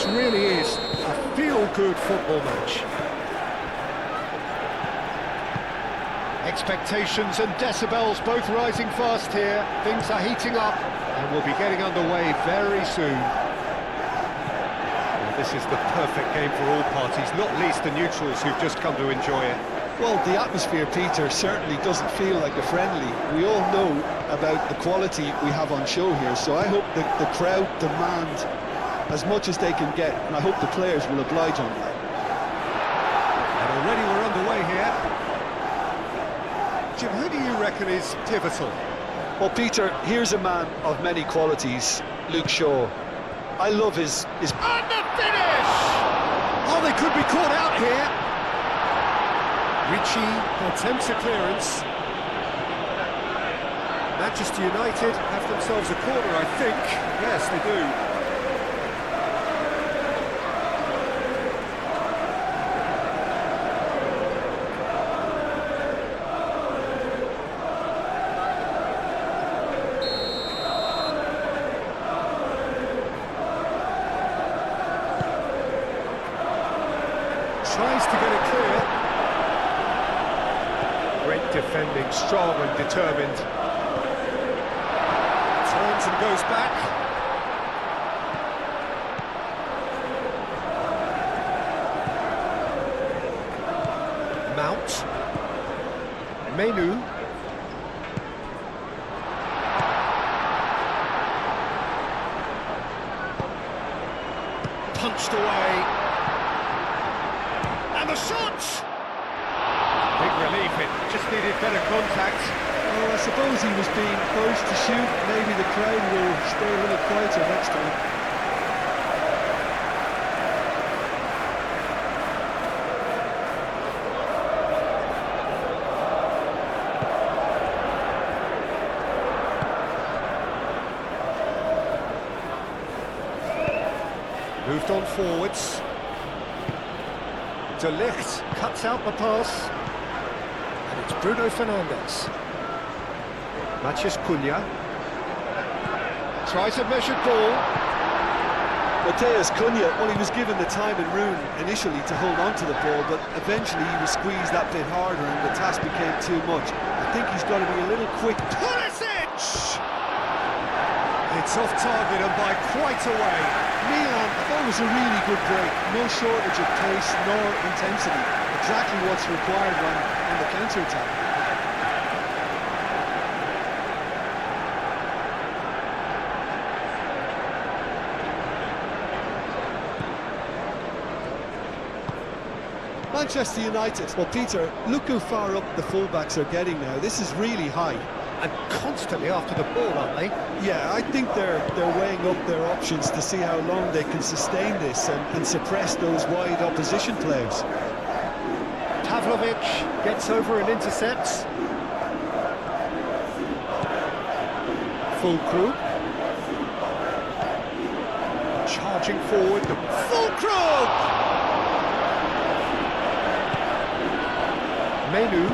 This really is a feel-good football match. Expectations and decibels both rising fast here. Things are heating up and we'll be getting underway very soon. Well, this is the perfect game for all parties, not least the neutrals who've just come to enjoy it. Well, the atmosphere, Peter, certainly doesn't feel like a friendly. We all know about the quality we have on show here, so I hope that the crowd demand as much as they can get, and I hope the players will oblige on that. And already we're underway here. Jim, who do you reckon is pivotal? Well, Peter, here's a man of many qualities, Luke Shaw. I love his... And the finish! Oh, they could be caught out here. Ritchie attempts a clearance. Manchester United have themselves a corner, I think. Yes, they do. Tries to get it clear. Great defending, strong and determined. Turns and goes back. Mount. Menu. Punched away. And the shot! Big relief, it just needed better contact. Well, I suppose he was being forced to shoot. Maybe the crowd will stay a little quieter next time. Moved on forwards. De Ligt cuts out the pass. And it's Bruno Fernandes. Matheus Cunha. Tries a measured ball. Matheus Cunha, well, he was given the time and room initially to hold on to the ball, but eventually he was squeezed that bit harder and the task became too much. I think he's got to be a little quick. Pulisic! It's off target and by quite a way. Milan, that was a really good break. No shortage of pace nor intensity. Exactly what's required on the counter-attack. Manchester United. Well, Peter, look how far up the fullbacks are getting now. This is really high. And constantly after the ball, aren't they? Yeah, I think they're weighing up their options to see how long they can sustain this and suppress those wide opposition players. Pavlovic gets over and intercepts. Fulkrug. Charging forward. Fulkrug! Menu.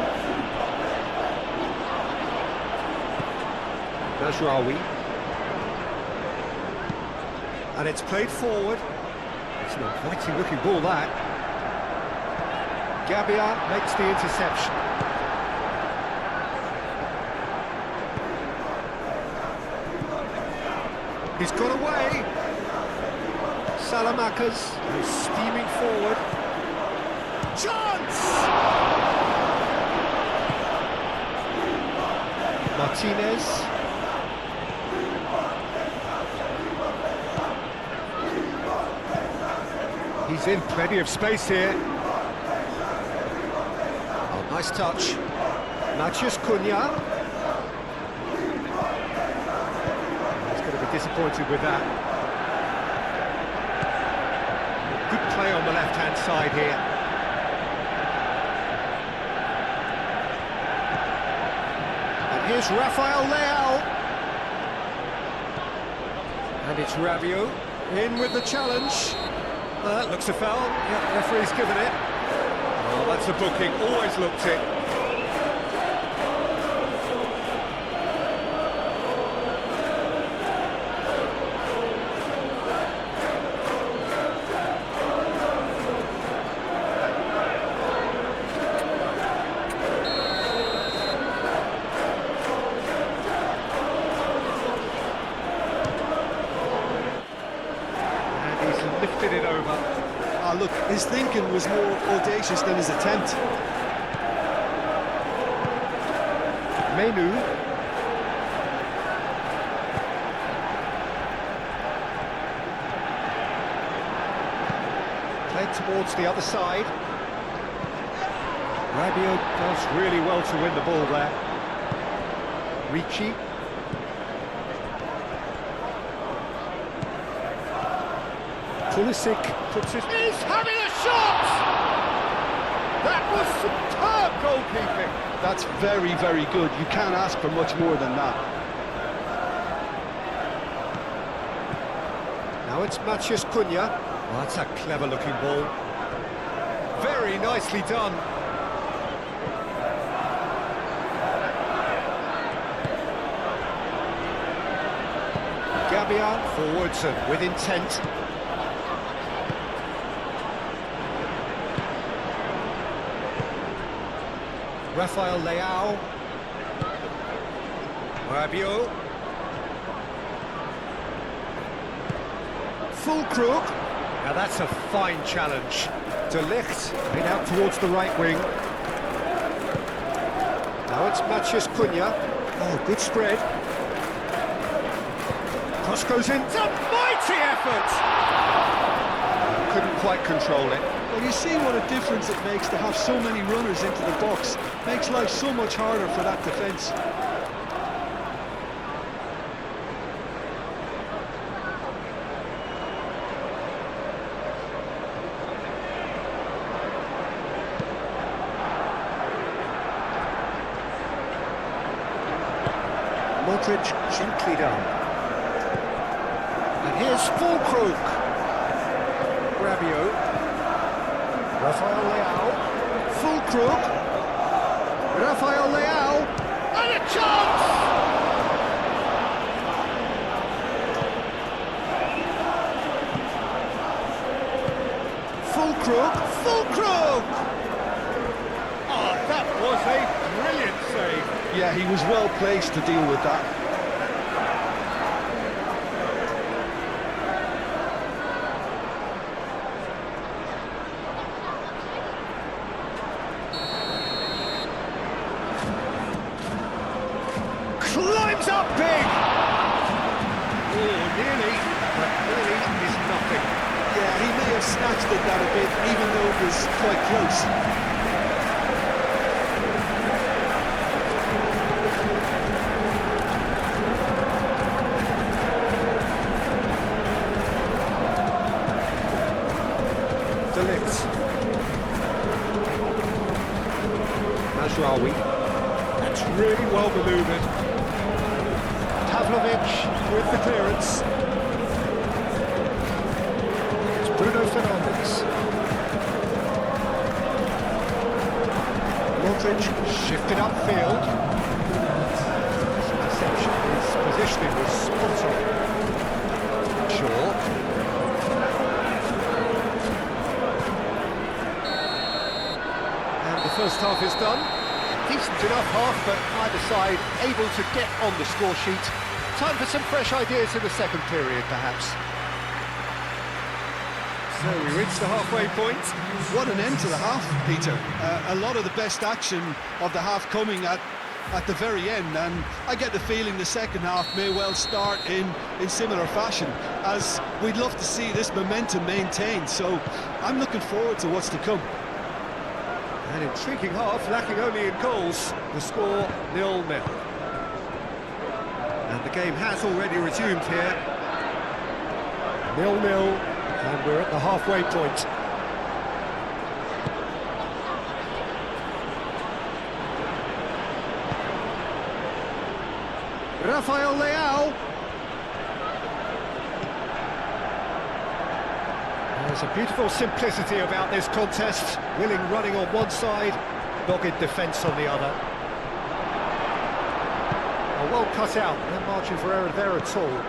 Najraoui. And it's played forward. It's an inviting looking ball, that. Gabia makes the interception. He's got away. Salamakas is steaming forward. Chance! Martinez. He's in plenty of space here. Oh, nice touch. Matheus Cunha. He's going to be disappointed with that. Good play on the left-hand side here. And here's Rafael Leao. And it's Rabiot in with the challenge. That looks a foul. Yep, referee's given it. Oh, that's a booking. Always looked it. lifted it over. Ah, look, his thinking was more audacious than his attempt. Menu. Played towards the other side. Rabiot does really well to win the ball there. Ricci. Pulisic puts it... He's having a shot! That was superb goalkeeping! That's very, very good. You can't ask for much more than that. Now it's Matheus Cunha. Oh, that's a clever-looking ball. Very nicely done. Gabian forwards and with intent. Rafael Leao. Rabiot. Full crook. Now that's a fine challenge. De Ligt made out towards the right wing. Now it's Matheus Cunha. Oh, good spread. Cross goes in. It's a mighty effort! Couldn't quite control it. Well, you see what a difference it makes to have so many runners into the box. Makes life so much harder for that defence. Modric gently down. And here's Fulkrug. Rabiot. Rafael Leao. Fulkrug. Rafael Leao. And a chance! Fulkrug. Fulkrug! Oh, that was a brilliant save. Yeah, he was well placed to deal with that. Climbs up big! Oh, nearly, but nearly is nothing. Yeah, he may have snatched at that a bit, even though it was quite close. De Ligt. Mazraoui. That's really well manoeuvred. Pavlovic with the clearance. It's Bruno Fernandes. Modric shifted upfield. His perception, his positioning was spot on. Shaw. And the first half is done. Decent enough half, but either side able to get on the score sheet. Time for some fresh ideas in the second period, perhaps. So we reach the halfway point. What an end to the half, Peter. A lot of the best action of the half coming at the very end, and I get the feeling the second half may well start in similar fashion, as we'd love to see this momentum maintained, so I'm looking forward to what's to come. An intriguing half, lacking only in goals. The score 0-0. And the game has already resumed here. 0-0, and we're at the halfway point. Rafael Leao. There's a beautiful simplicity about this contest. Willing running on one side, dogged defence on the other. Oh, well cut out, no margin for error there at all.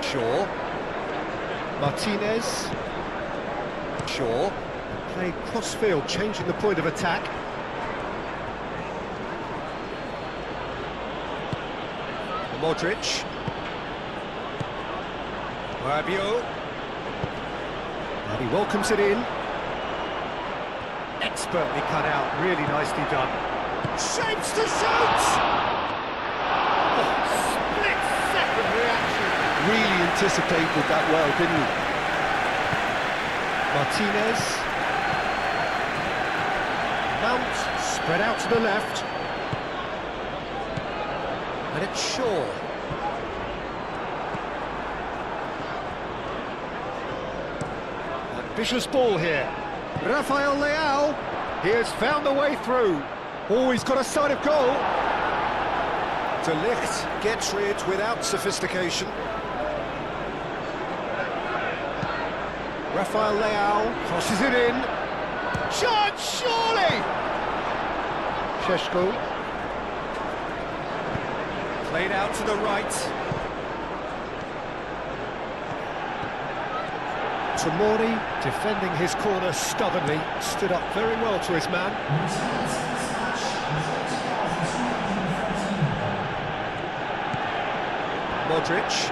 Shaw. Martinez. Shaw. Played cross-field, changing the point of attack. Modric. Rabiot. And he welcomes it in. Expertly cut out, really nicely done. Shapes to shoot! Oh, split-second reaction. Really anticipated that well, didn't he? Martinez. Mount, spread out to the left. And it's Shaw. Ambitious ball here. Rafael Leao. He has found the way through. Oh, he's got a sight of goal. De Ligt gets rid without sophistication. Rafael Leao crosses it in. Chance, surely! Šeško. Played out to the right. Tomori, defending his corner stubbornly, stood up very well to his man. Modric.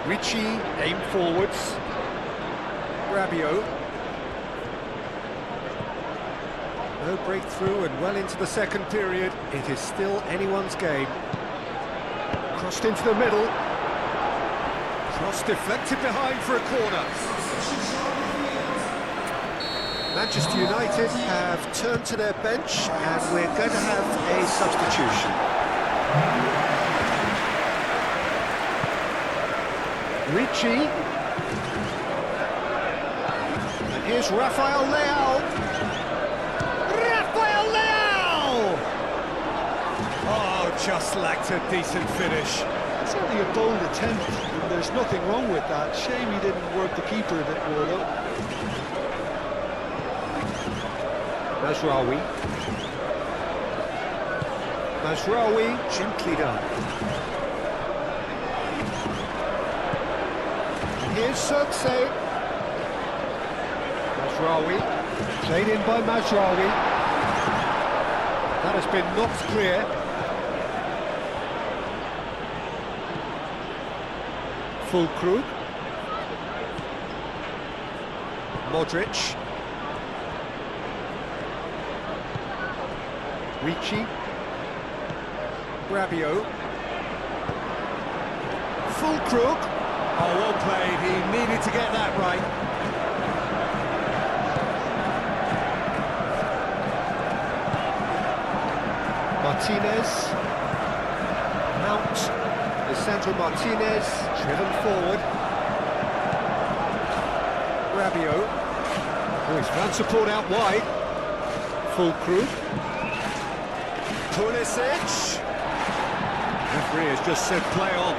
Ricci, aim forwards. Rabiot. No breakthrough and well into the second period. It is still anyone's game. Crossed into the middle. Cross deflected behind for a corner. Manchester United have turned to their bench and we're going to have a substitution. Ricci. And here's Rafael Leao. Rafael Leao! Oh, just lacked a decent finish. Certainly a bold attempt, and there's nothing wrong with that. Shame he didn't work the keeper a bit more, though. Mazraoui. Mazraoui, gently done. Here's Xerxes. Mazraoui, played in by Mazraoui. That has been knocked clear. Fulkrug. Modric. Ricci. Rabiot. Fulkrug. Oh, well played. He needed to get that right. Martinez. Mount. Lisandro Martinez, driven forward. Rabiot. Oh, he's found support out wide. Fulkrug. Pulisic. Referee has just said play on.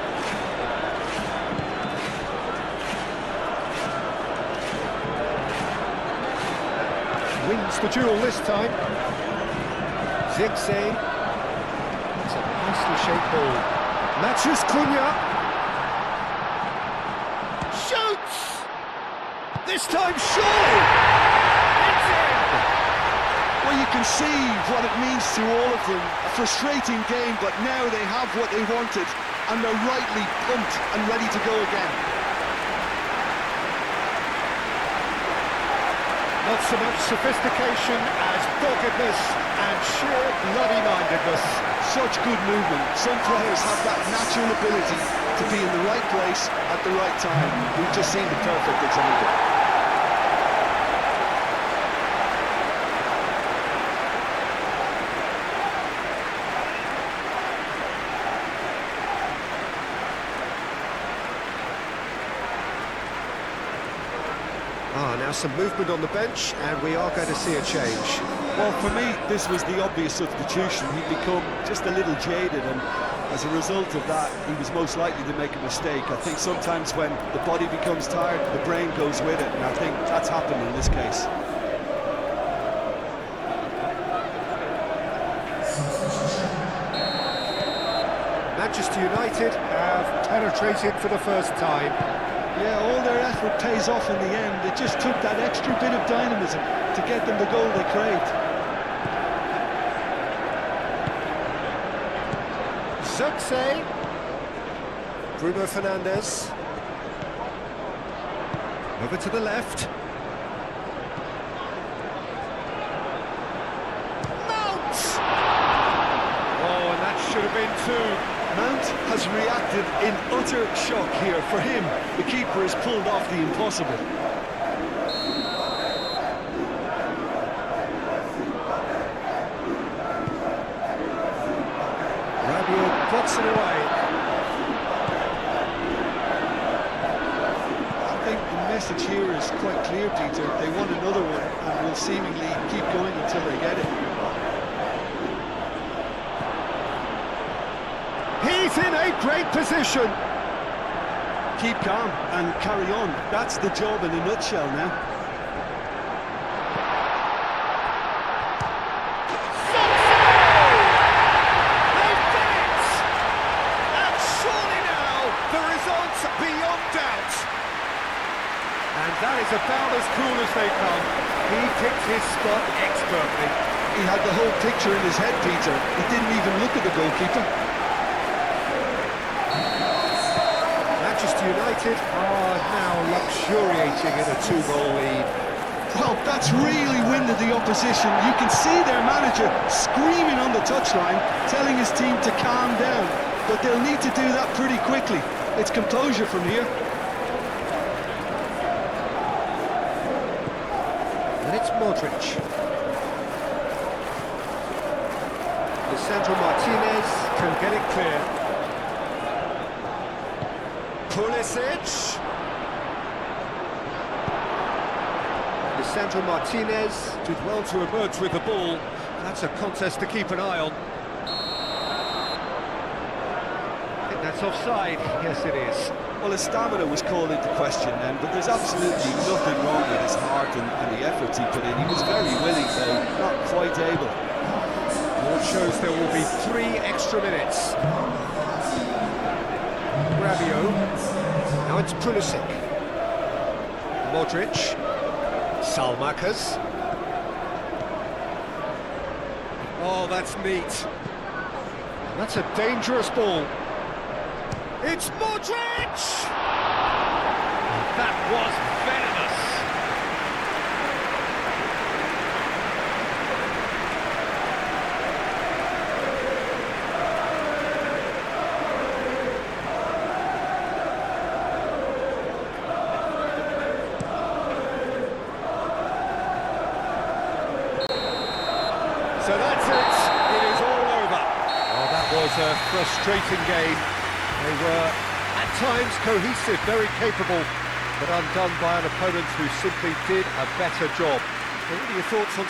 Wins the duel this time. Zirkzee. It's a nicely shaped ball. Matthews Cunha. Shoots! This time surely! It's in! Well, you can see what it means to all of them. A frustrating game, but now they have what they wanted, and they're rightly pumped and ready to go again. Not so much sophistication as doggedness and sheer bloody-mindedness. Such good movement. Some players have that natural ability to be in the right place at the right time. We've just seen the perfect example. Now some movement on the bench, and we are going to see a change. Well, for me, this was the obvious substitution. He'd become just a little jaded, and as a result of that, he was most likely to make a mistake. I think sometimes when the body becomes tired, the brain goes with it, and I think that's happened in this case. Manchester United have penetrated for the first time. Yeah, all their effort pays off in the end. It just took that extra bit of dynamism to get them the goal they craved. Xerxes. Bruno Fernandes. Over to the left. Mount! Oh, and that should have been two. Mount has reacted in utter shock here. For him, the keeper has pulled off the impossible. Puts it away. I think the message here is quite clear, Peter. They want another one and will seemingly keep going until they get it. He's in a great position. Keep calm and carry on. That's the job in a nutshell now. Beyond doubt. And that is about as cool as they come. He picked his spot expertly. He had the whole picture in his head, Peter. He didn't even look at the goalkeeper. Manchester United are now luxuriating in a 2-goal lead. Well, that's really winded the opposition. You can see their manager screaming on the touchline, telling his team to calm down. But they'll need to do that pretty quickly. It's composure from here. And it's Modric. Lisandro Martinez can get it clear. Pulisic. Lisandro Martinez did well to emerge with the ball. That's a contest to keep an eye on. That's offside. Yes, it is. Well, his stamina was called into question then, but there's absolutely nothing wrong with his heart and the efforts he put in. He was very willing, though not quite able. Board shows there will be 3 extra minutes. Rabiot. Now it's Pulisic. Modric. Salmakas. Oh, that's neat. That's a dangerous ball. It's Modric! That was venomous. So that's it. It is all over. Oh, that was a frustrating game. They were, at times, cohesive, very capable, but undone by an opponent who simply did a better job. What are your thoughts on